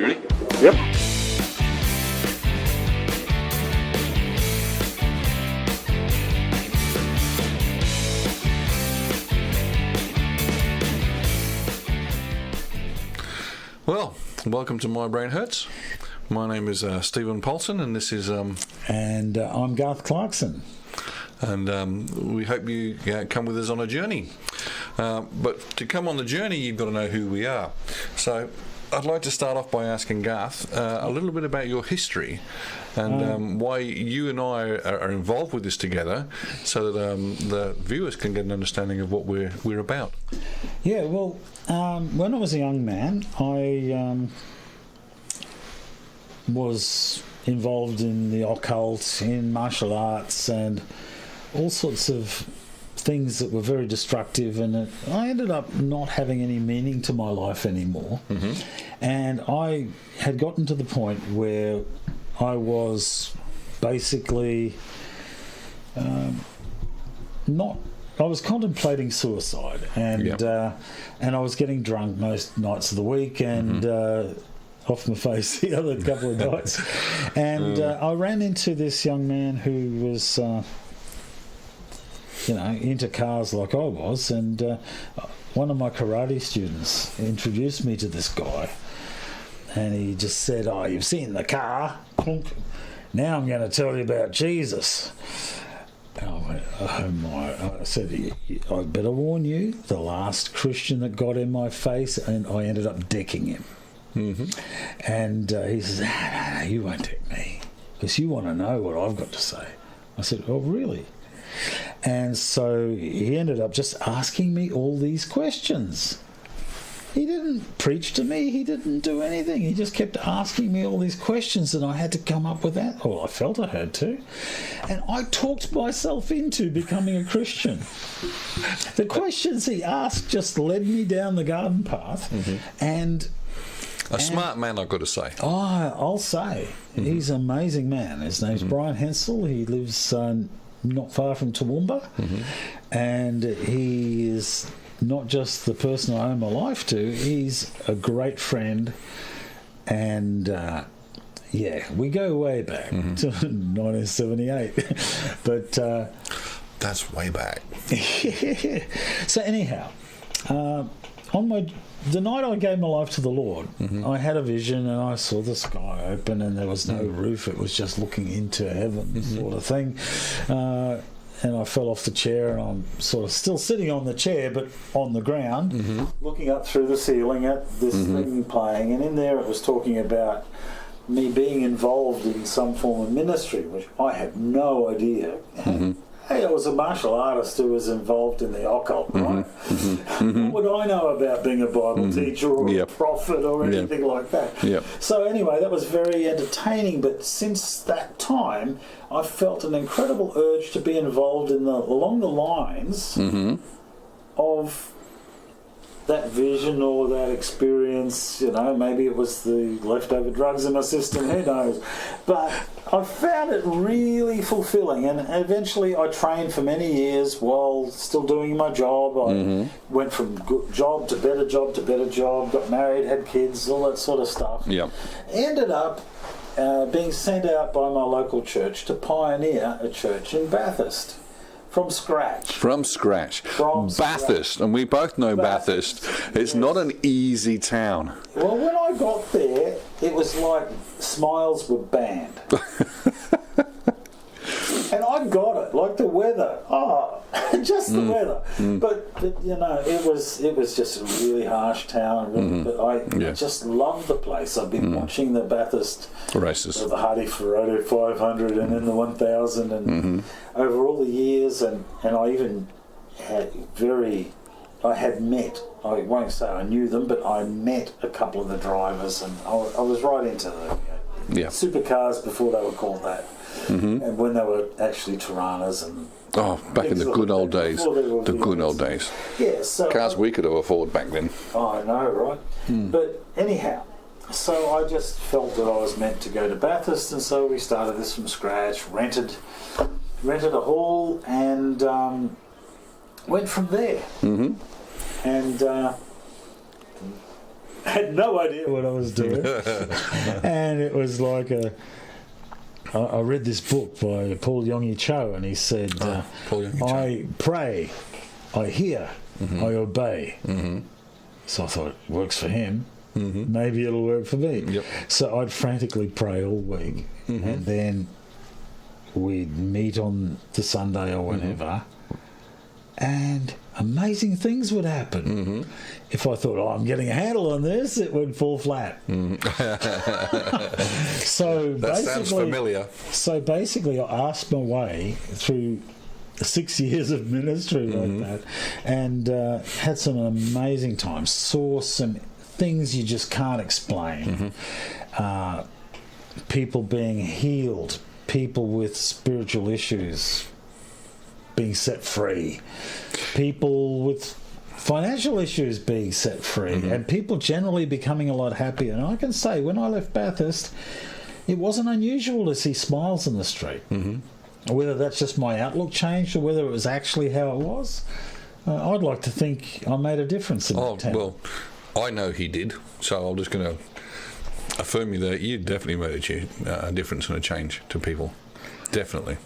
You ready? Yep. Well, welcome to My Brain Hurts. My name is Stephen Paulson, and this is... And I'm Garth Clarkson. And we hope you come with us on a journey. But to come on the journey, you've got to know who we are. So I'd like to start off by asking Garth a little bit about your history and why you and I are involved with this together, so that the viewers can get an understanding of what we're about. Yeah, well, when I was a young man, I was involved in the occult, in martial arts, and all sorts of things that were very destructive, and I ended up not having any meaning to my life anymore. Mm-hmm. And I had gotten to the point where I was basically I was contemplating suicide, and I was getting drunk most nights of the week, and off my face the other couple of nights. And I ran into this young man who was into cars like I was, and one of my karate students introduced me to this guy, and he just said, "Oh, you've seen the car? Now I'm going to tell you about Jesus." And I went, "Oh my!" I said, "I better warn you, the last Christian that got in my face," and I ended up decking him. Mm-hmm. And he says, no, you won't deck me, because you want to know what I've got to say. I said, "Oh, really?" And so he ended up just asking me all these questions. He didn't preach to me. He didn't do anything. He just kept asking me all these questions, and I had to come up with that. Well, I felt I had to. And I talked myself into becoming a Christian. The questions he asked just led me down the garden path. Mm-hmm. And a smart man, I've got to say. Oh, I'll say. Mm-hmm. He's an amazing man. His name's Brian Hensel. He lives not far from Toowoomba. Mm-hmm. And he is not just the person I owe my life to, he's a great friend. And, we go way back to 1978. But that's way back. So anyhow, the night I gave my life to the Lord, I had a vision, and I saw the sky open, and there was no roof. It was just looking into heaven, sort of thing. And I fell off the chair, and I'm sort of still sitting on the chair, but on the ground, looking up through the ceiling at this thing playing. And in there it was talking about me being involved in some form of ministry, which I had no idea. Hey, I was a martial artist who was involved in the occult, right? What would I know about being a Bible teacher or a prophet or anything like that? Yep. So anyway, that was very entertaining, but since that time, I felt an incredible urge to be involved in along the lines of that vision or that experience. Maybe it was the leftover drugs in my system, who knows? But I found it really fulfilling, and eventually I trained for many years while still doing my job. I went from good job to better job to better job, got married, had kids, all that sort of stuff. Yep. Ended up being sent out by my local church to pioneer a church in Bathurst. From scratch. Bathurst, and we both know Bathurst. It's not an easy town. Well, when I got there, it was like smiles were banned. And I got it, like the weather. Just the weather. But it was just a really harsh town. But I just loved the place. I've been watching the Bathurst races, the Hardy Ferrari 500 and then the 1000, and over all the years, and I even had met, I won't say I knew them, but I met a couple of the drivers, and I was right into the supercars before they were called that. And when they were actually Tiranas and back in the good old days. The good old days. Yeah, so cars we could have afforded back then. I know, right? But anyhow, so I just felt that I was meant to go to Bathurst, and so we started this from scratch, rented a hall, and went from there. And had no idea what I was doing. And it was like I read this book by Paul Yonggi Cho, and he said, I pray, I hear, I obey. So I thought, it works for him. Maybe it'll work for me. Yep. So I'd frantically pray all week, and then we'd meet on the Sunday or whenever, and amazing things would happen. If I thought, I'm getting a handle on this, it would fall flat. So that sounds familiar. So basically, I asked my way through 6 years of ministry like that, and had some amazing times. Saw some things you just can't explain. People being healed, people with spiritual issues being set free, people with financial issues being set free, and people generally becoming a lot happier. And I can say, when I left Bathurst, it wasn't unusual to see smiles in the street. Whether that's just my outlook changed or whether it was actually how it was, I'd like to think I made a difference in that town. Well, I know he did, so I'm just going to affirm you that you definitely made a difference and a change to people. Definitely.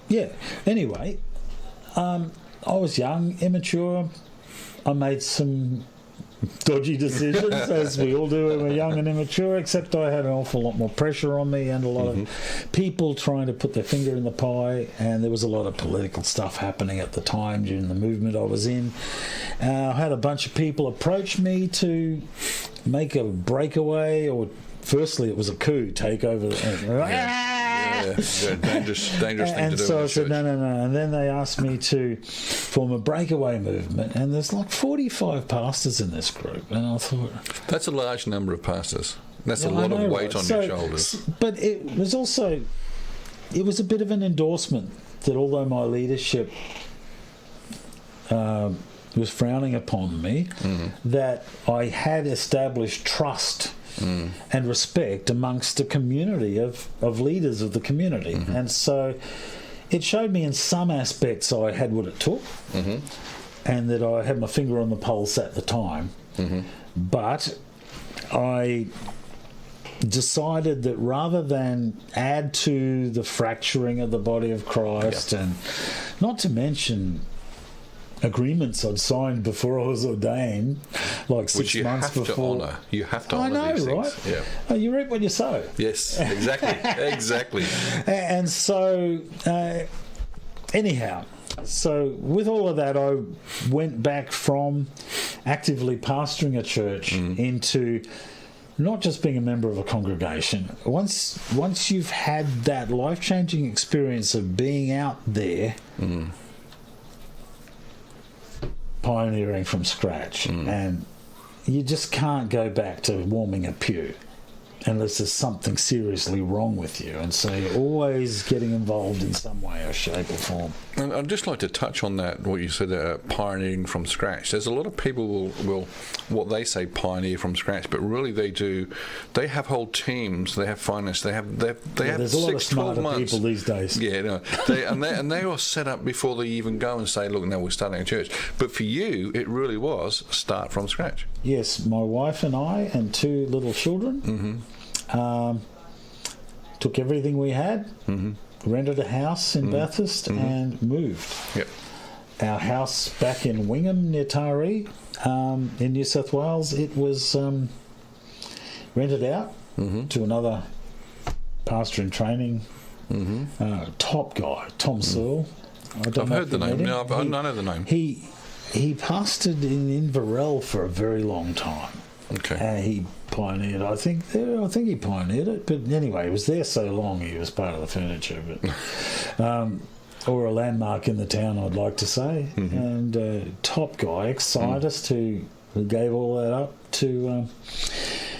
Yeah. Anyway, I was young, immature. I made some dodgy decisions, as we all do when we're young and immature, except I had an awful lot more pressure on me and a lot of people trying to put their finger in the pie, and there was a lot of political stuff happening at the time during the movement I was in. I had a bunch of people approach me to make a breakaway, or firstly it was a coup, take over. Dangerous thing to do. And so I said, no. And then they asked me to form a breakaway movement, and there's like 45 pastors in this group. And I thought... That's a large number of pastors. That's a lot of weight on your shoulders. But it was also... It was a bit of an endorsement that although my leadership was frowning upon me, that I had established trust and respect amongst a community of leaders of the community. And so it showed me in some aspects I had what it took, and that I had my finger on the pulse at the time. But I decided that rather than add to the fracturing of the body of Christ, and not to mention agreements I'd signed before I was ordained, like 6 months before. To honour. You have to honour these things. Right? Yeah. You reap what you sow. Yes, exactly. And so, anyhow, so with all of that, I went back from actively pastoring a church into not just being a member of a congregation. Once you've had that life-changing experience of being out there, pioneering from scratch, and you just can't go back to warming a pew unless there's something seriously wrong with you, and so you're always getting involved in some way or shape or form. And I'd just like to touch on that, what you said, pioneering from scratch. There's a lot of people will what they say pioneer from scratch, but really they have whole teams, they have finance, they have there's 6, 12 months. People these days. Yeah, no, they are set up before they even go and say, look, now we're starting a church. But for you, it really was start from scratch. Yes, my wife and I and 2 little children took everything we had, rented a house in Bathurst, and moved. Yep. Our house back in Wingham near Taree in New South Wales, it was rented out to another pastor in training, top guy, Tom Searle. I've heard the name. No, I know the name. He pastored in Inverell for a very long time. Okay. He pioneered. I think he pioneered it. But anyway, he was there so long. He was part of the furniture, but or a landmark in the town, I'd like to say. And top guy, ex-scientist who gave all that up to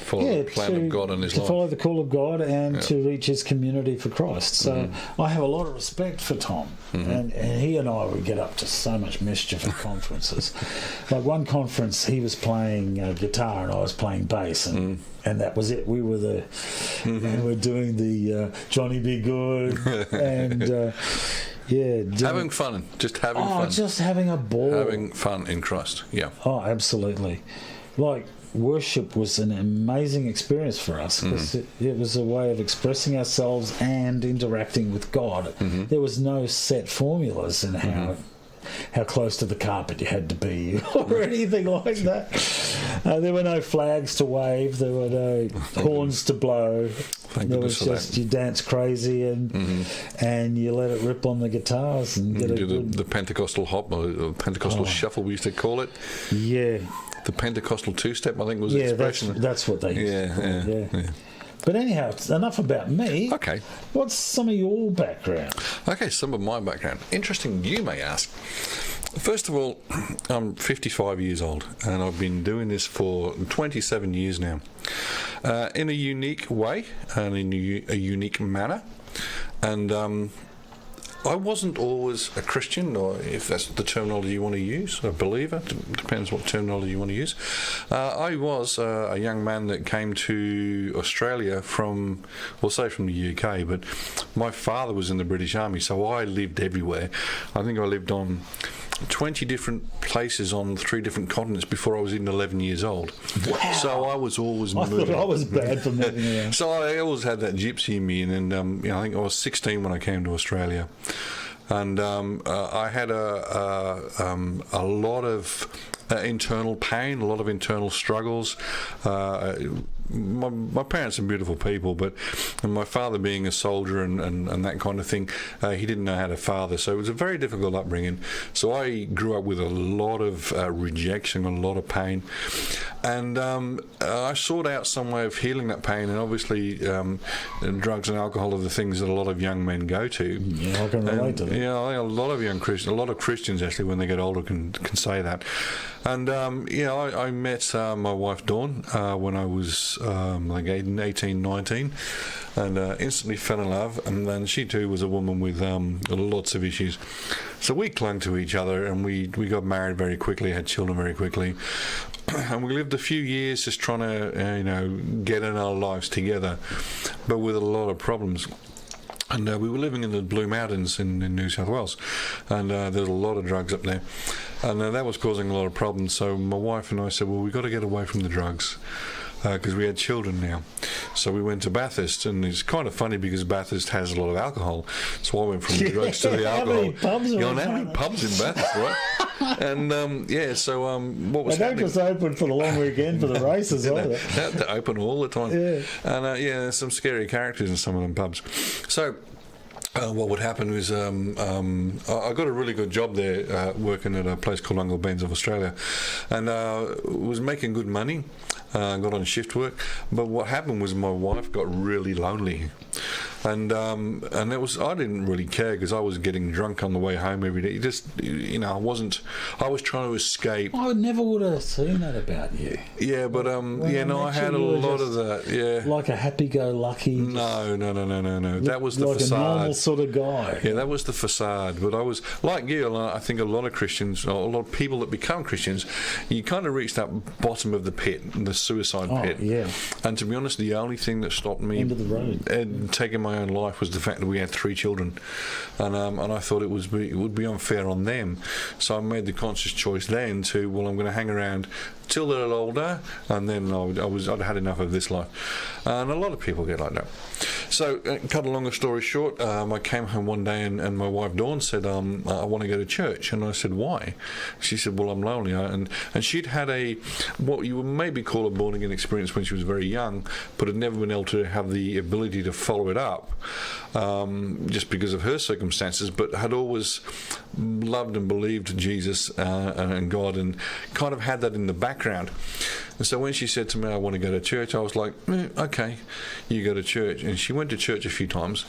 follow the plan of God in his life. To follow the call of God and to reach his community for Christ. So I have a lot of respect for Tom. And he and I would get up to so much mischief at conferences. Like one conference, he was playing guitar and I was playing bass, and that was it. We were and we're doing the Johnny Be Good and having fun, just having fun, just having a ball, having fun in Christ. Yeah. Oh, absolutely. Like worship was an amazing experience for us because it was a way of expressing ourselves and interacting with God. There was no set formulas in how close to the carpet you had to be or anything like that. There were no flags to wave. There were no horns to blow. There was just you dance crazy and you let it rip on the guitars and get the Pentecostal hop or Pentecostal shuffle we used to call it. Yeah. The Pentecostal two-step, I think, was the expression. That's what they used to call it. Yeah. But anyhow, enough about me. Okay. What's some of your background? Okay, some of my background. Interesting, you may ask. First of all, I'm 55 years old, and I've been doing this for 27 years now, in a unique way and in a unique manner. And I wasn't always a Christian, or if that's the terminology you want to use, a believer. Depends what terminology you want to use. I was a young man that came to Australia from the UK, but my father was in the British Army, so I lived everywhere. I think I lived on 20 different places on 3 different continents before I was even 11 years old. Wow. So I was always moving. I thought I was bad for moving around. So I always had that gypsy in me, and then I think I was 16 when I came to Australia, and I had a lot of internal pain, a lot of internal struggles. My parents are beautiful people, but my father being a soldier and that kind of thing, he didn't know how to father, so it was a very difficult upbringing. So I grew up with a lot of rejection and a lot of pain, and I sought out some way of healing that pain, and obviously drugs and alcohol are the things that a lot of young men go to. Yeah, I can relate to that. Yeah, I think a lot of Christians actually, when they get older, can say that. And I met my wife Dawn when I was like 18, 19, and instantly fell in love. And then she too was a woman with lots of issues. So we clung to each other, and we got married very quickly, had children very quickly, and we lived a few years just trying to get in our lives together, but with a lot of problems. And we were living in the Blue Mountains in New South Wales, and there was a lot of drugs up there, and that was causing a lot of problems. So my wife and I said, well, we've got to get away from the drugs, because we had children now. So we went to Bathurst, and it's kind of funny because Bathurst has a lot of alcohol, so I went from the drugs to the alcohol. How many pubs how many pubs in Bathurst, right? And what was they don't just open for the long weekend for the races, either. They're open all the time. Yeah. And there's some scary characters in some of them pubs. So what would happen was I got a really good job there working at a place called Uncle Ben's of Australia, and was making good money. Got on shift work, but what happened was my wife got really lonely, and it was, I didn't really care because I was getting drunk on the way home every day. I was trying to escape. I never would have seen that about you. Yeah, but I had a lot of that. Yeah, like a happy-go-lucky. No. That was the like facade. A normal sort of guy. Yeah, that was the facade. But I was like you. I think a lot of Christians, or a lot of people that become Christians, you kind of reach that bottom of the pit, the suicide pit. Yeah. And to be honest, the only thing that stopped me end of the road and taking my own life was the fact that we had 3 children, and I thought it would be unfair on them. So I made the conscious choice then to, well, I'm going to hang around till they're a little older, and then I'd had enough of this life. And a lot of people get like that. So, cut a longer story short, I came home one day and my wife Dawn said, I want to go to church. And I said, why? She said, well, I'm lonely. And she'd had what you would maybe call a born-again experience when she was very young, but had never been able to have the ability to follow it up, just because of her circumstances, but had always loved and believed Jesus and God, and kind of had that in the background. And so when she said to me, I want to go to church, I was like, okay, you go to church. And she went to church a few times.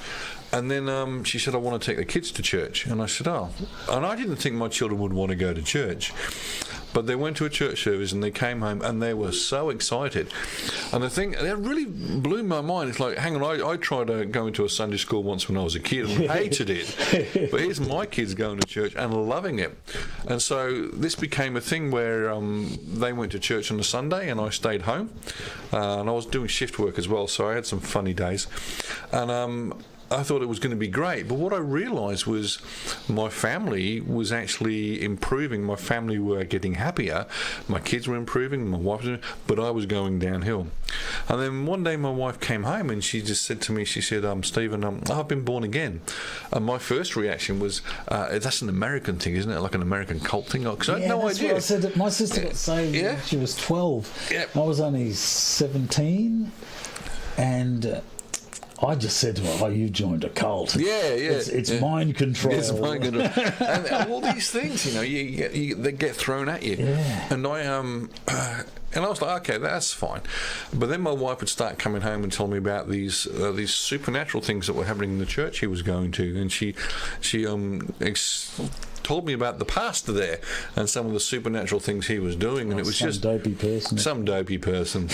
And then she said, I want to take the kids to church. And I said, oh. And I didn't think my children would want to go to church. But they went to a church service and they came home and they were so excited. And the thing that really blew my mind, it's like, hang on, I tried to go into a Sunday school once when I was a kid and hated it. But here's my kids going to church and loving it. And so this became a thing where they went to church on a Sunday and I stayed home. And I was doing shift work as well, so I had some funny days. And I thought it was going to be great. But what I realised was my family was actually improving. My family were getting happier. My kids were improving. My wife was, but I was going downhill. And then one day my wife came home and she just said to me, she said, Stephen, I've been born again. And my first reaction was, that's an American thing, isn't it? Like an American cult thing? Because I had no idea. What I said. My sister got saved when she was 12. Yep. I was only 17. And I just said to her, you've joined a cult. It's mind control. It's mind control. And all these things, they get thrown at you. Yeah. And I was like, okay, that's fine. But then my wife would start coming home and tell me about these supernatural things that were happening in the church he was going to. And she told me about the pastor there and some of the supernatural things he was doing, and it was just some dopey person.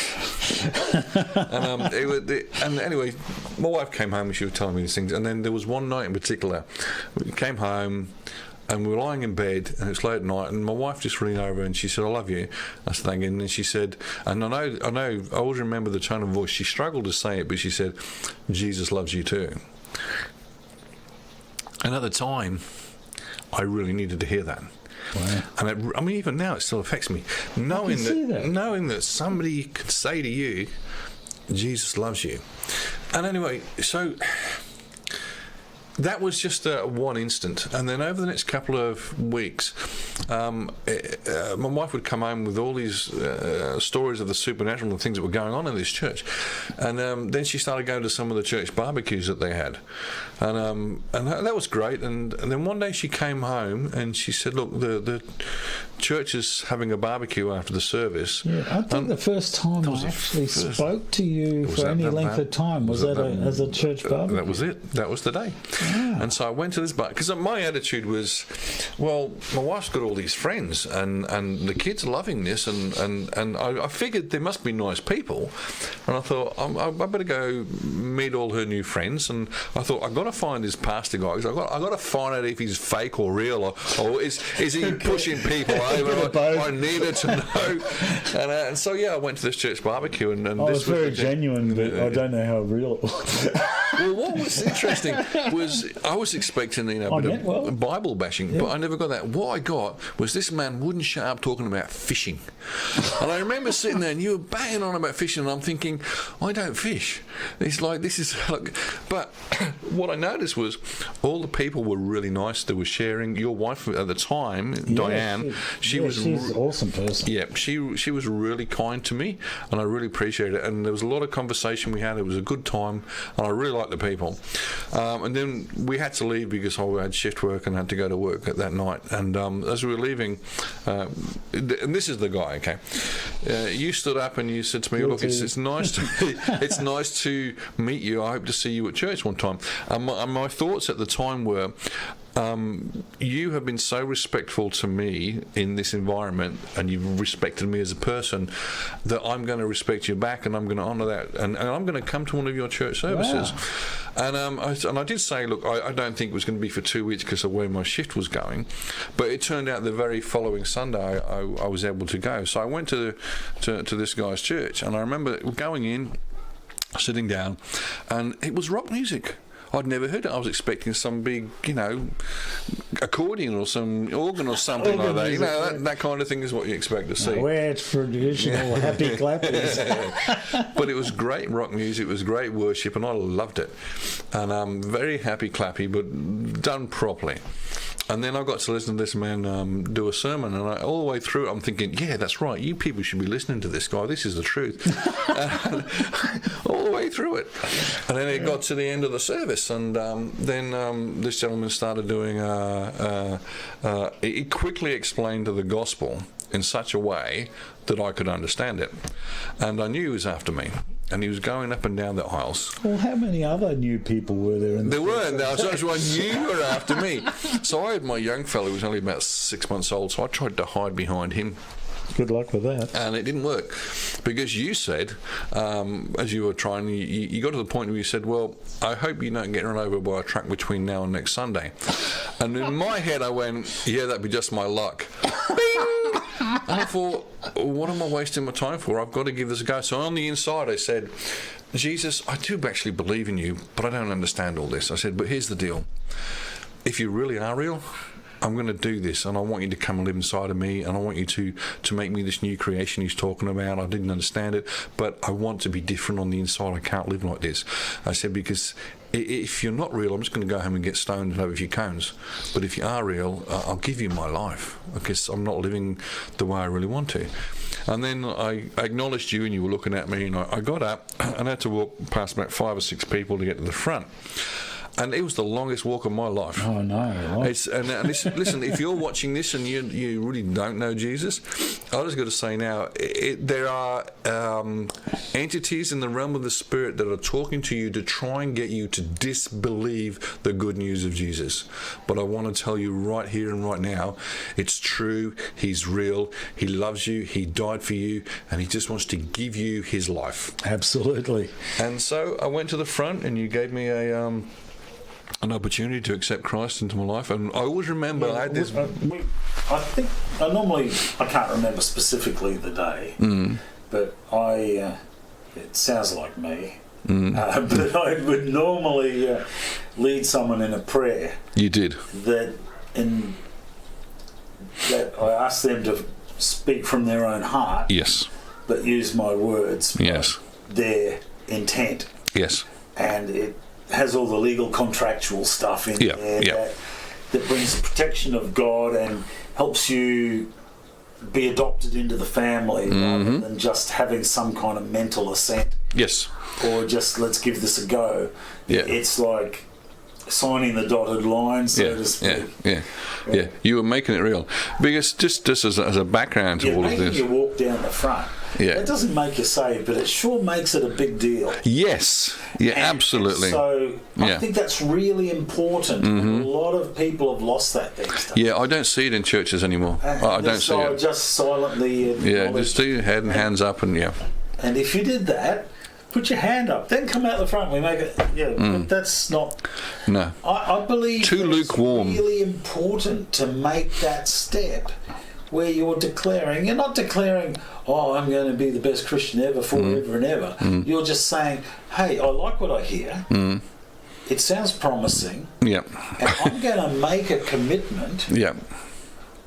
And anyway, my wife came home and she was telling me these things. And then there was one night in particular, we came home and we were lying in bed and it's late at night, and my wife just leaned over and she said, I love you. I said, thank you. And then she said, and I always remember the tone of voice. She struggled to say it, but she said, Jesus loves you too. And at the time, I really needed to hear that. Wow. And even now it still affects me. Knowing that somebody could say to you, Jesus loves you. And anyway, so that was just one instant. And then over the next couple of weeks, my wife would come home with all these stories of the supernatural and things that were going on in this church. And then she started going to some of the church barbecues that they had. And that was great. And then one day she came home and she said, look, the church is having a barbecue after the service. Yeah, I think the first time I actually spoke to you for any length of time was that as a church barbecue. That was it. That was the day. Yeah. And so I went to this bar because my attitude was, well, my wife's got all these friends and the kids are loving this, and I figured there must be nice people, and I thought I better go meet all her new friends. And I thought I've got to find this pastor guy. I've got to find out if he's fake or real, or is he pushing people over. I needed to know. And so I went to this church barbecue, and I was very genuine, but I don't know how real it was. Well, what was interesting was I was expecting a bit of Bible bashing, but I never got that. What I got was this man wouldn't shut up talking about fishing. And I remember sitting there and you were banging on about fishing, and I'm thinking, I don't fish. It's like, this is like, but what I noticed was all the people were really nice. They were sharing. Your wife at the time, Diane, she's an awesome person. Yeah, she was really kind to me, and I really appreciated it. And there was a lot of conversation we had. It was a good time, and I really liked the people. And then we had to leave because I had shift work and had to go to work that night. And as we were leaving, and this is the guy. Okay, you stood up and you said to me, "Look, it's nice to meet you. I hope to see you at church one time." And my thoughts at the time were, you have been so respectful to me in this environment, and you've respected me as a person, that I'm going to respect you back, and I'm going to honour that, and I'm going to come to one of your church services. Wow. And I did say, look, I don't think it was going to be for 2 weeks because of where my shift was going, but it turned out the very following Sunday I was able to go. So I went to this guy's church, and I remember going in, sitting down, and it was rock music. I'd never heard it. I was expecting some big, accordion or some organ or something like that. That kind of thing is what you expect to see. Where it's traditional happy clappers. But it was great rock music. It was great worship, and I loved it. And very happy clappy, but done properly. And then I got to listen to this man do a sermon, and all the way through it, I'm thinking, yeah, that's right. You people should be listening to this guy. This is the truth. All the way through it. And then it got to the end of the service, and then this gentleman started doing he quickly explained the gospel in such a way that I could understand it. And I knew he was after me. And he was going up and down the aisles. Well, how many other new people were there? There weren't. So I knew you were after me. So I had my young fellow who was only about 6 months old, so I tried to hide behind him. Good luck with that. And it didn't work. Because you said, as you were trying, you got to the point where you said, well, I hope you don't get run over by a truck between now and next Sunday. And in my head I went, yeah, that'd be just my luck. Bing! And I thought, what am I wasting my time for? I've got to give this a go. So on the inside I said, Jesus, I do actually believe in you, but I don't understand all this. I said, but here's the deal. If you really are real, I'm going to do this, and I want you to come and live inside of me, and I want you to make me this new creation he's talking about. I didn't understand it, but I want to be different on the inside. I can't live like this. I said, because if you're not real, I'm just going to go home and get stoned and have a few cones. But if you are real, I'll give you my life, because I'm not living the way I really want to. And then I acknowledged you, and you were looking at me, and I got up and I had to walk past about 5 or 6 people to get to the front. And it was the longest walk of my life. Oh, no. Right? Listen, if you're watching this and you really don't know Jesus, I just got to say now, there are entities in the realm of the Spirit that are talking to you to try and get you to disbelieve the good news of Jesus. But I want to tell you right here and right now, it's true. He's real. He loves you. He died for you. And he just wants to give you his life. Absolutely. And so I went to the front, and you gave me an opportunity to accept Christ into my life. And I always remember I had this... I can't remember specifically the day, but it sounds like me, but I would normally lead someone in a prayer. You did. That I asked them to speak from their own heart. Yes. But use my words. Yes. Their intent. Yes. And it has all the legal contractual stuff in there that brings the protection of God and helps you be adopted into the family rather than just having some kind of mental assent. Yes. Or just let's give this a go. Yeah. It's like signing the dotted line, so to speak. Yeah. You were making it real. Because just as a background to all of this. Making you walk down the front. Yeah. That doesn't make you saved, but it sure makes it a big deal. Yes. Yeah, absolutely. And so I think that's really important. And a lot of people have lost that these days. Yeah, I don't see it in churches anymore. I don't see it. Just silently. Just do your head and hands up and And if you did that, put your hand up, then come out the front. We make it. But that's not. No. I believe too lukewarm. It's really important to make that step where you're declaring. You're not declaring, "Oh, I'm going to be the best Christian ever, forever and ever." You're just saying, "Hey, I like what I hear. It sounds promising. Yeah. And I'm going to make a commitment. Yeah.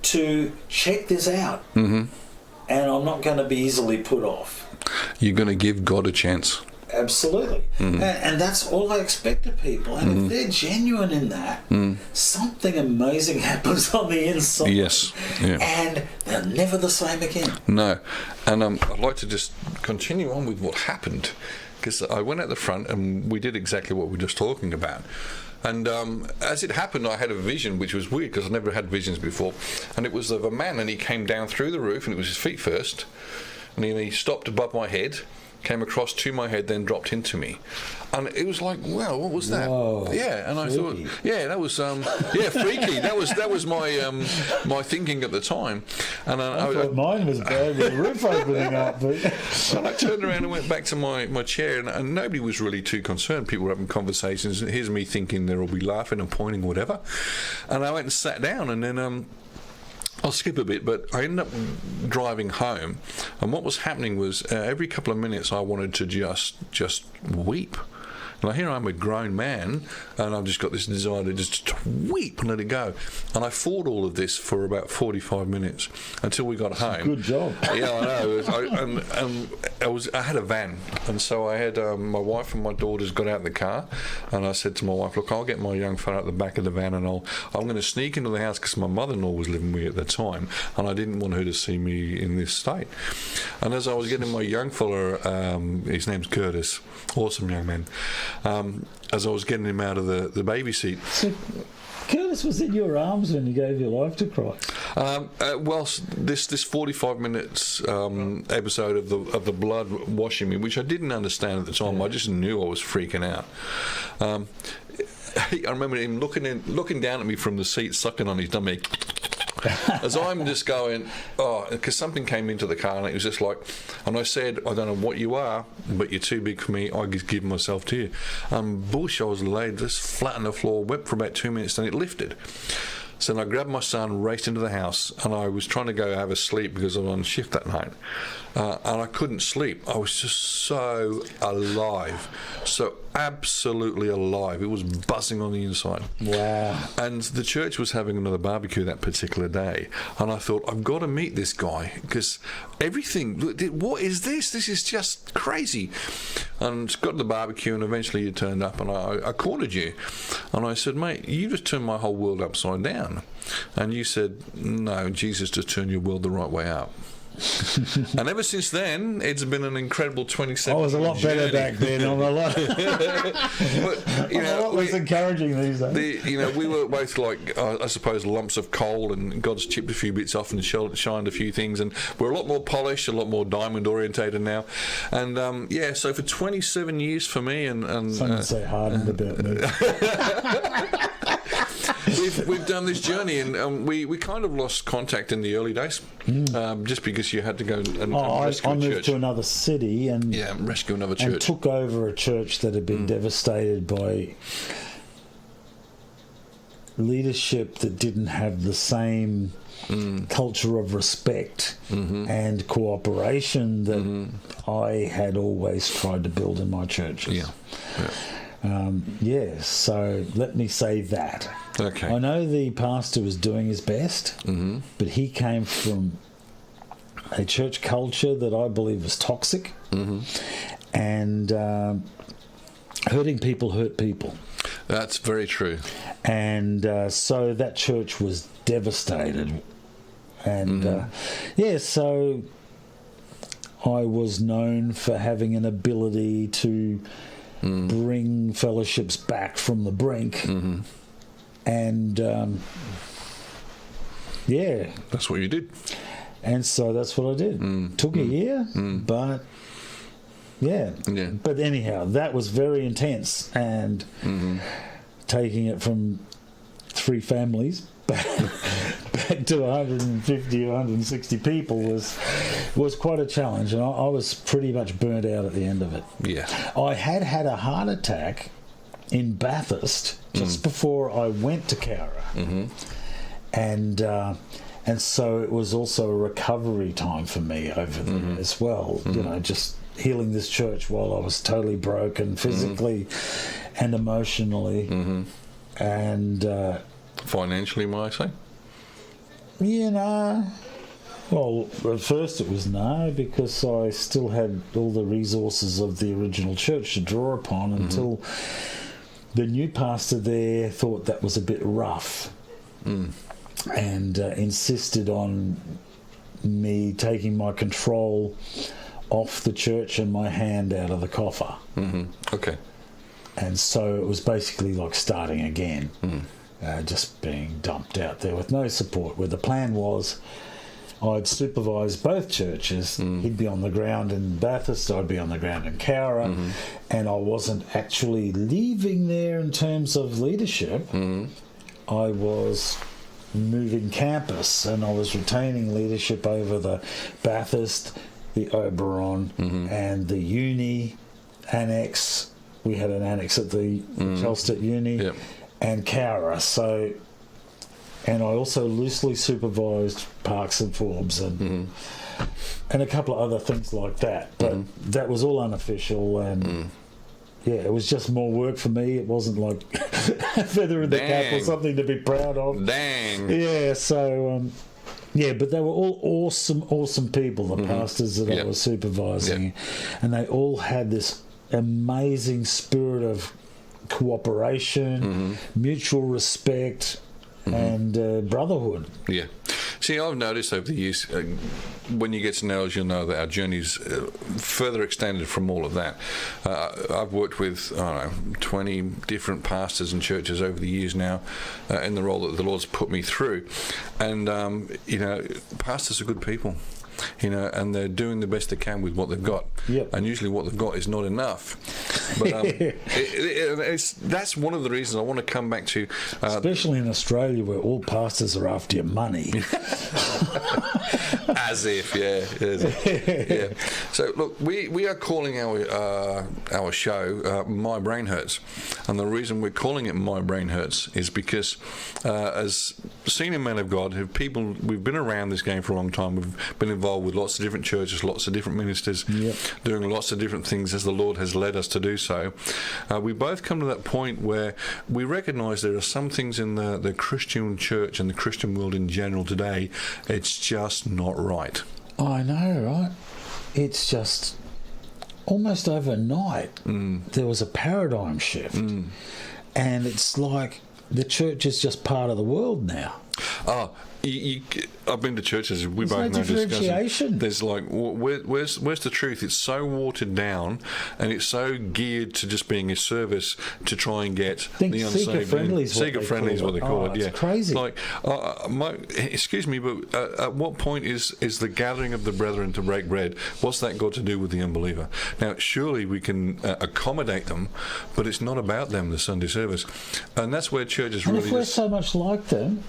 To check this out. And I'm not going to be easily put off." You're going to give God a chance. Absolutely. And that's all I expect of people. And if they're genuine in that, something amazing happens on the inside. Yes. Yeah. And they're never the same again. No. And I'd like to just continue on with what happened, because I went at the front and we did exactly what we were just talking about. And as it happened, I had a vision, which was weird because I never had visions before. And it was of a man, and he came down through the roof, and it was his feet first. And he stopped above my head, came across to my head, then dropped into me. And it was like, wow, what was that? Whoa, yeah, and freaky. I thought, that was, freaky. That was my my thinking at the time. And I thought mine was bad with the roof opening up. But and I turned around and went back to my chair, and nobody was really too concerned. People were having conversations. Here's me thinking they'll be laughing and pointing, whatever. And I went and sat down, and then I'll skip a bit, but I ended up driving home, and what was happening was every couple of minutes I wanted to just weep. Now here I'm a grown man, and I've just got this desire to just weep and let it go. And I fought all of this for about 45 minutes until we got home. Good job. Yeah, I know. I had a van, and so I had my wife and my daughters got out of the car, and I said to my wife, "Look, I'll get my young fella at the back of the van, and I'm going to sneak into the house because my mother-in-law was living with me at the time, and I didn't want her to see me in this state." And as I was getting my young fella, his name's Curtis, awesome young man. As I was getting him out of the baby seat. So Curtis was in your arms when you gave your life to Christ. Well, this 45 minutes episode of the blood washing me, which I didn't understand at the time. I just knew I was freaking out. I remember him looking down at me from the seat, sucking on his dummy. As I'm just going, because something came into the car, and it was just like, and I said, "I don't know what you are, but you're too big for me. I just give myself to you." Bush, I was laid just flat on the floor, wept for about 2 minutes, then it lifted. So I grabbed my son, raced into the house, and I was trying to go have a sleep because I was on shift that night. And I couldn't sleep. I was just so alive, so absolutely alive. It was buzzing on the inside. Wow. And the church was having another barbecue that particular day, and I thought, I've got to meet this guy, because everything, what is this? This is just crazy. And got to the barbecue, and eventually you turned up, and I cornered you, and I said, mate, you just turned my whole world upside down. And you said, no, Jesus just turned your world the right way up. And ever since then, it's been an incredible 27 I was a lot better back then. I'm a lot, but, you know, a lot less encouraging these days. We were both like, I suppose, lumps of coal, and God's chipped a few bits off and shined a few things, and we're a lot more polished, a lot more diamond orientated now. And so for 27 years for me, and some say hardened about me. We've done this journey, and we kind of lost contact in the early days, just because you had to go and rescue I a moved church. to another city and rescue another church. and took over a church that had been devastated by leadership that didn't have the same culture of respect and cooperation that I had always tried to build in my churches. So let me say that. Okay. I know the pastor was doing his best, but he came from a church culture that I believe was toxic, and hurting people hurt people. That's very true. And so that church was devastated. And so I was known for having an ability to bring fellowships back from the brink. And that's what you did. And so that's what I did. Took a year, but but anyhow, that was very intense, and taking it from 3 families back to 150 or 160 people was quite a challenge, and I was pretty much burnt out at the end of it. I had a heart attack in Bathurst just before I went to Cowra, and so it was also a recovery time for me over there as well. You know, just healing this church while I was totally broken physically and emotionally, and financially, might I say? Well, at first it was no, because I still had all the resources of the original church to draw upon until the new pastor there thought that was a bit rough and insisted on me taking my control off the church and my hand out of the coffer. Okay. And so it was basically like starting again, just being dumped out there with no support, where the plan was I'd supervise both churches. He'd be on the ground in Bathurst, I'd be on the ground in Cowra, and I wasn't actually leaving there in terms of leadership. I was moving campus, and I was retaining leadership over the Bathurst, the Oberon, and the uni annex. We had an annex at the Chelstead Uni, and Cowra. So, and I also loosely supervised Parks and Forbes and a couple of other things like that. But that was all unofficial, and it was just more work for me. It wasn't like a feather in the cap or something to be proud of. Yeah, so but they were all awesome people, the pastors that I was supervising, and they all had this amazing spirit of cooperation, mutual respect, and brotherhood. See, I've noticed over the years, when you get to know us, you'll know that our journey's further extended from all of that. I've worked with, 20 different pastors and churches over the years now, in the role that the Lord's put me through. And, pastors are good people. and they're doing the best they can with what they've got. Yep. And usually what they've got is not enough. But that's one of the reasons I want to come back to. Especially in Australia, where all pastors are after your money. As if, yeah. So look, we are calling our show "My Brain Hurts," and the reason we're calling it "My Brain Hurts" is because as senior men of God, we've been around this game for a long time. We've been involved with lots of different churches, lots of different ministers, doing lots of different things as the Lord has led us to do so. We both come to that point where we recognise there are some things in the Christian church and the Christian world in general today. It's just not right. I know, right? It's just almost overnight there was a paradigm shift, and it's like the church is just part of the world now. I've been to churches. We There's both no know differentiation. There's like, where's the truth? It's so watered down, and it's so geared to just being a service to try and get the unsaved. Seeker-friendly is what they call it. Yeah, it's crazy. Like, excuse me, but at what point is the gathering of the brethren to break bread? What's that got to do with the unbeliever? Now, surely we can accommodate them, but it's not about them. The Sunday service, and that's where churches and really. If we're so much like them,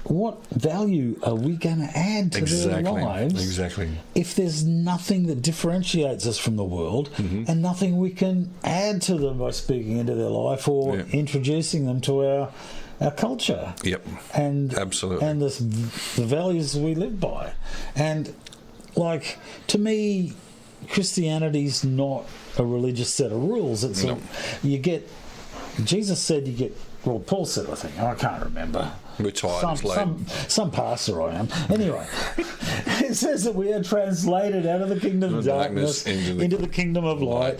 what value are we going to add to their lives? Exactly. If there's nothing that differentiates us from the world, and nothing we can add to them by speaking into their life or introducing them to our culture. Yep. And absolutely. And the values we live by. And like, to me, Christianity's not a religious set of rules. It's Jesus said you get. Well, Paul said, I think. I can't remember. We're tired. Some pastor I am. Anyway, it says that we are translated out of the kingdom of darkness into the kingdom of light,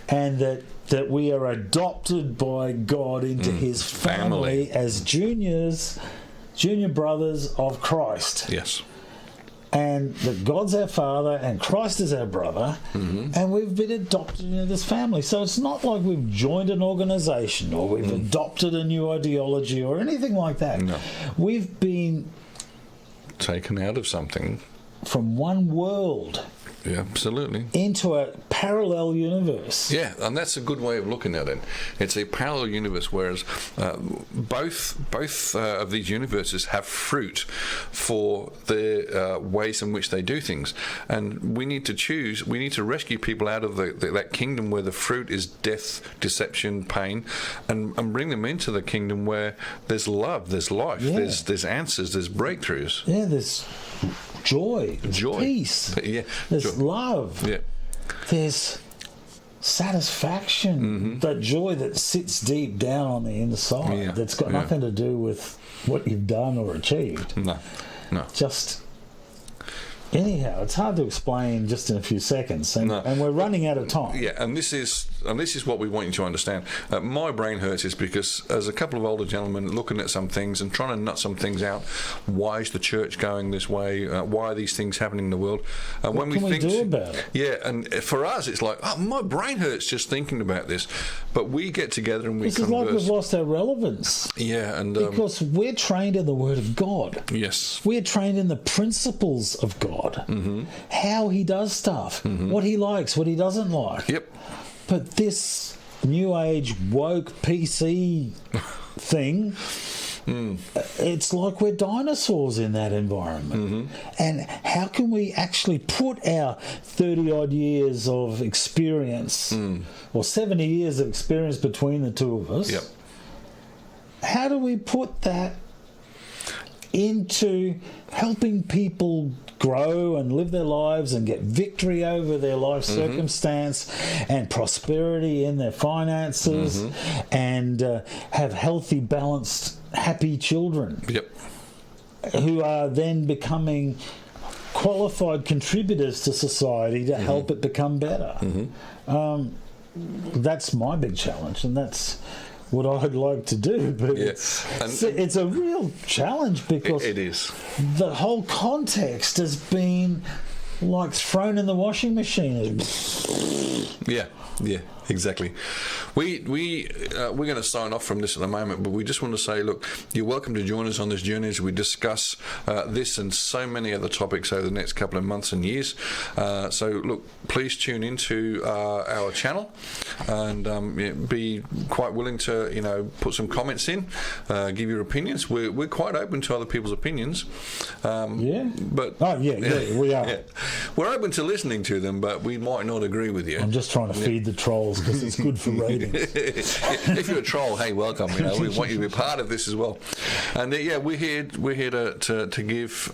and that we are adopted by God into His family as junior brothers of Christ. Yes. And that God's our Father and Christ is our brother, and we've been adopted into this family. So it's not like we've joined an organisation or we've adopted a new ideology or anything like that. No. We've been taken out of something from one world. Yeah, absolutely. Into a parallel universe. Yeah, and that's a good way of looking at it. It's a parallel universe, whereas both of these universes have fruit for the ways in which they do things. And we need to choose, we need to rescue people out of that kingdom where the fruit is death, deception, pain, and bring them into the kingdom where there's love, there's life, there's answers, there's breakthroughs. Yeah, there's joy, peace, there's love, there's satisfaction, that joy that sits deep down on the inside, that's got nothing to do with what you've done or achieved. No. Just anyhow, it's hard to explain just in a few seconds, and we're running out of time. Yeah, and this is what we want you to understand. My brain hurts is because as a couple of older gentlemen looking at some things and trying to nut some things out, why is the church going this way? Why are these things happening in the world? What can we do about it? Yeah, and for us, it's like, my brain hurts just thinking about this. But we get together and we converse. It's like we've lost our relevance. Yeah, and because we're trained in the Word of God. Yes, we're trained in the principles of God, how He does stuff, what He likes, what He doesn't like. Yep. But this new age woke PC thing, it's like we're dinosaurs in that environment. And how can we actually put our 30 odd years of experience or 70 years of experience between the two of us? Yep. How do we put that into helping people grow and live their lives and get victory over their life circumstance and prosperity in their finances and have healthy, balanced, happy children who are then becoming qualified contributors to society to help it become better? That's my big challenge, and that's what I'd like to do, but it's a real challenge because it is. The whole context has been like thrown in the washing machine. Exactly. We're going to sign off from this at the moment, but we just want to say, look, you're welcome to join us on this journey as we discuss this and so many other topics over the next couple of months and years. So, look, please tune into our channel and be quite willing to, put some comments in, give your opinions. We're quite open to other people's opinions. But we are. Yeah. We're open to listening to them, but we might not agree with you. I'm just trying to feed the trolls because it's good for ratings. If you're a troll, hey, welcome. We want you to be part of this as well. And we're here to give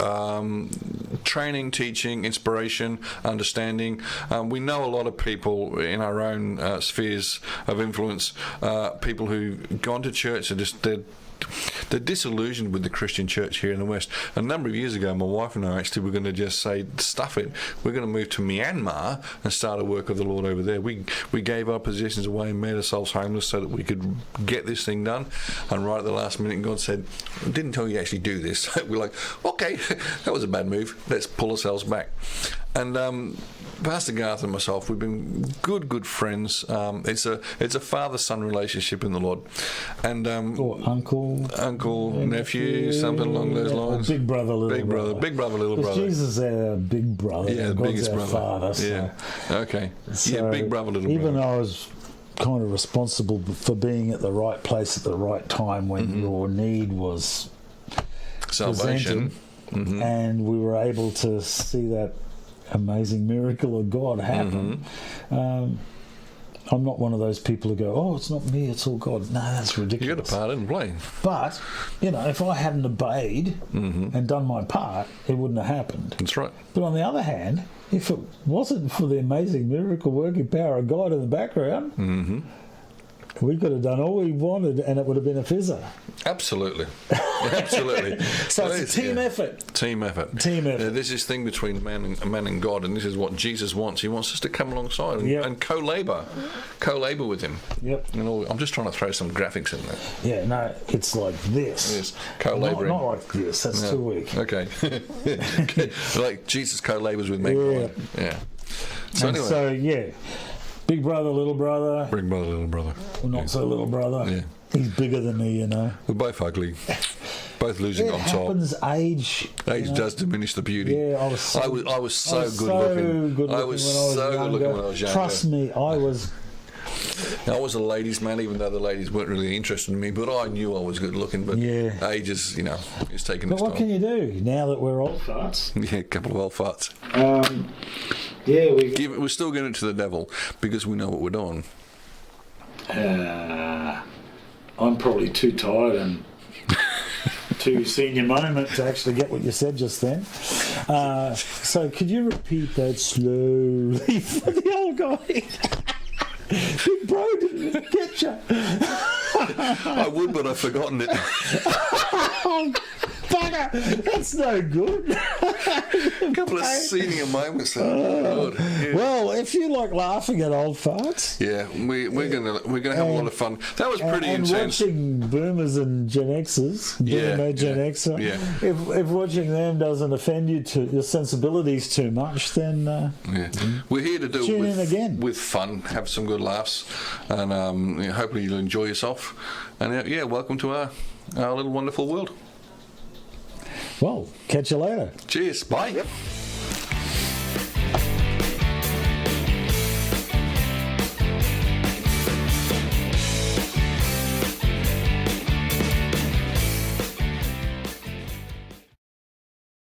training, teaching, inspiration, understanding. We know a lot of people in our own spheres of influence, people who've gone to church and they're disillusioned with the Christian church here in the West. A number of years ago, my wife and I actually were going to just say, stuff it. We're going to move to Myanmar and start a work of the Lord over there. We gave our positions away and made ourselves homeless so that we could get this thing done. And right at the last minute, God said, I didn't tell you actually do this. We're like, okay, that was a bad move. Let's pull ourselves back. And Pastor Garth and myself, we've been good friends. It's a father-son relationship in the Lord, and or uncle, nephew, something along those lines. Big brother, little brother. Big brother, little brother. Jesus is our big brother. Yeah, the God's biggest our brother. Father. So. Yeah. Okay. So big brother, little even brother. though I was kind of responsible for being at the right place at the right time when your need was Salvation. presented, and we were able to see that amazing miracle of God happen. I'm not one of those people who go, oh, it's not me, it's all God. No, that's ridiculous. You got a part in play. But, if I hadn't obeyed and done my part, it wouldn't have happened. That's right. But on the other hand, if it wasn't for the amazing miracle working power of God in the background, we could have done all we wanted and it would have been a fizzer. Absolutely. Absolutely. So it's a team effort. Team effort. This is thing between man and God, and this is what Jesus wants. He wants us to come alongside and co-labor with him. Yep. I'm just trying to throw some graphics in there. Yeah, no, it's like this. Yes, co-laboring. Not like this. That's too weak. Okay. Like Jesus co-labors with mankind. Yeah. So and anyway. Big brother, little brother. Big brother, little brother. Well, not so little brother. Yeah. He's bigger than me, We're both ugly. Both losing on top. It happens. Age does diminish the beauty. Yeah, I was so good looking. I was so good looking when I was younger. Trust me, I was a ladies' man, even though the ladies weren't really interested in me. But I knew I was good looking. But age is, is taking its toll. But what can you do now that we're old farts? Yeah, a couple of old farts. We're still giving it to the devil because we know what we're doing. I'm probably too tired and too senior moment to actually get what you said just then. So could you repeat that slowly for the old guy? Big bro didn't get you. I would, but I've forgotten it. Bugger! That's no good. A couple of senior moments there. Well, if you like laughing at old farts, we're gonna have a lot of fun. That was pretty intense. Watching boomers and Gen Xers, Gen Xer. If watching them doesn't offend you to your sensibilities too much, then we're here to do tune it in again with fun, have some good laughs, and hopefully you'll enjoy yourself. And welcome to our little wonderful world. Well, catch you later. Cheers. Bye.